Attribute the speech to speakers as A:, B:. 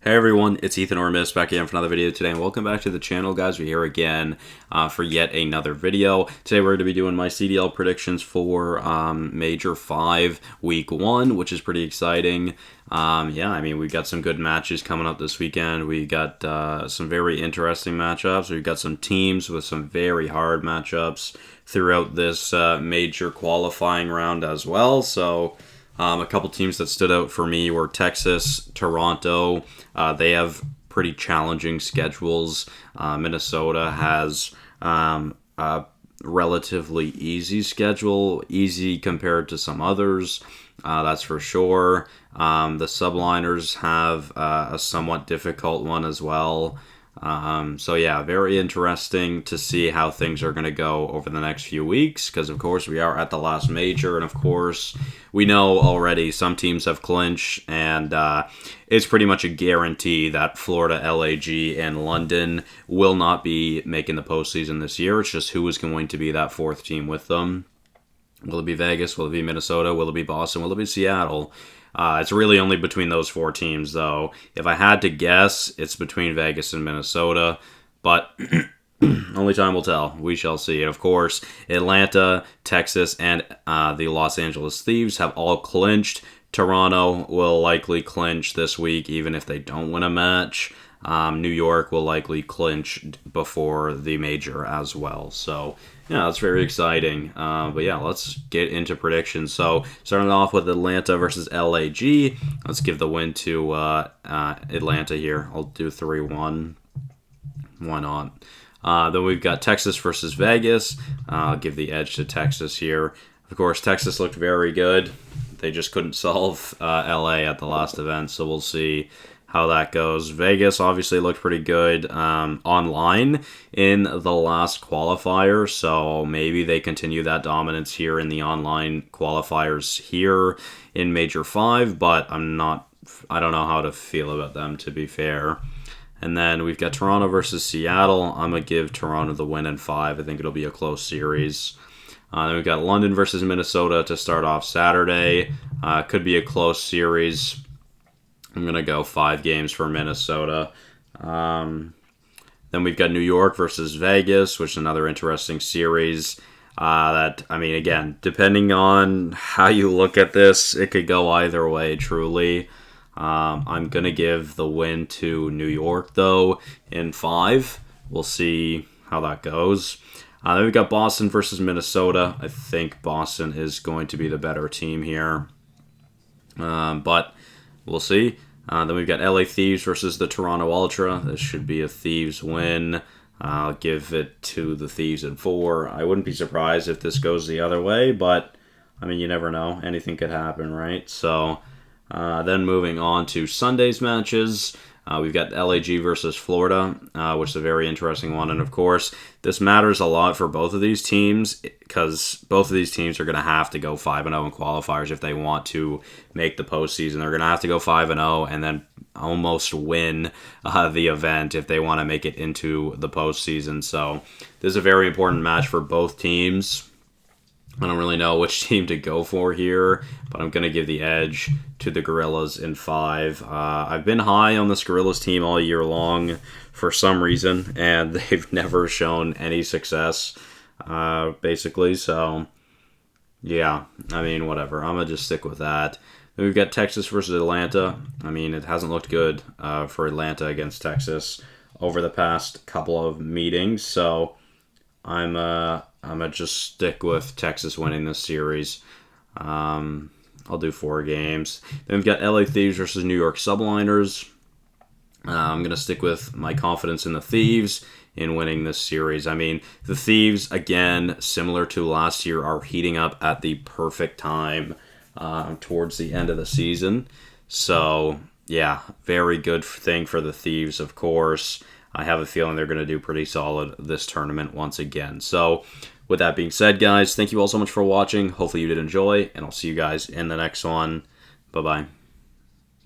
A: Hey everyone, it's Ethan Ormis back again for another video today, and welcome back to the channel, guys. We're here again for yet another video. Today we're going to be doing my CDL predictions for Major 5 Week 1, which is pretty exciting. Yeah, I mean, we've got some good matches coming up this weekend. We got some very interesting matchups. We've got some teams with some very hard matchups throughout this major qualifying round as well, so... a couple teams that stood out for me were Texas, Toronto. They have pretty challenging schedules. Minnesota has a relatively easy schedule, easy compared to some others, that's for sure. The Subliners have a somewhat difficult one as well. So yeah, very interesting to see how things are going to go over the next few weeks, because of course we are at the last major, and of course we know already some teams have clinched, and it's pretty much a guarantee that Florida, LAG, and London will not be making the postseason this year. It's just who is going to be that fourth team with them. Will it be Vegas? Will it be Minnesota? Will it be Boston? Will it be Seattle? It's really only between those four teams, though. If I had to guess, it's between Vegas and Minnesota, but only time will tell. We shall see. And of course, Atlanta, Texas, and the Los Angeles Thieves have all clinched. Toronto will likely clinch this week, even if they don't win a match. New York will likely clinch before the major as well. So, yeah, that's very exciting. But yeah, let's get into predictions. So, starting off with Atlanta versus LAG. Let's give the win to Atlanta here. I'll do 3-1. Why not? Then we've got Texas versus Vegas. I'll give the edge to Texas here. Of course, Texas looked very good. They just couldn't solve LA at the last event, so we'll see how that goes. Vegas obviously looked pretty good online in the last qualifier, so maybe they continue that dominance here in the online qualifiers here in Major 5, but I don't know how to feel about them, to be fair. And then we've got Toronto versus Seattle. I'm going to give Toronto the win in 5. I think it'll be a close series. Then we've got London versus Minnesota to start off Saturday. Could be a close series. I'm going to go 5 games for Minnesota. Then we've got New York versus Vegas, which is another interesting series. Again, depending on how you look at this, it could go either way, truly. I'm going to give the win to New York, though, in 5. We'll see how that goes. Then we've got Boston versus Minnesota. I think Boston is going to be the better team here. But we'll see. Then we've got LA Thieves versus the Toronto Ultra. This should be a Thieves win. I'll give it to the Thieves in 4. I wouldn't be surprised if this goes the other way, but, I mean, you never know. Anything could happen, right? So, then moving on to Sunday's matches. We've got LAG versus Florida, which is a very interesting one. And, of course, this matters a lot for both of these teams, because both of these teams are going to have to go 5-0 in qualifiers if they want to make the postseason. They're going to have to go 5-0 and then almost win the event if they want to make it into the postseason. So this is a very important match for both teams. I don't really know which team to go for here, but I'm going to give the edge to the Gorillas in 5. I've been high on this Gorillas team all year long for some reason, and they've never shown any success, basically. So, yeah, I mean, whatever. I'm going to just stick with that. Then we've got Texas versus Atlanta. I mean, it hasn't looked good for Atlanta against Texas over the past couple of meetings, so I'm going to just stick with Texas winning this series. I'll do 4 games. Then we've got LA Thieves versus New York Subliners. I'm going to stick with my confidence in the Thieves in winning this series. I mean, the Thieves, again, similar to last year, are heating up at the perfect time towards the end of the season. So, yeah, very good thing for the Thieves, of course. I have a feeling they're going to do pretty solid this tournament once again. So, with that being said, guys, thank you all so much for watching. Hopefully you did enjoy, and I'll see you guys in the next one. Bye-bye.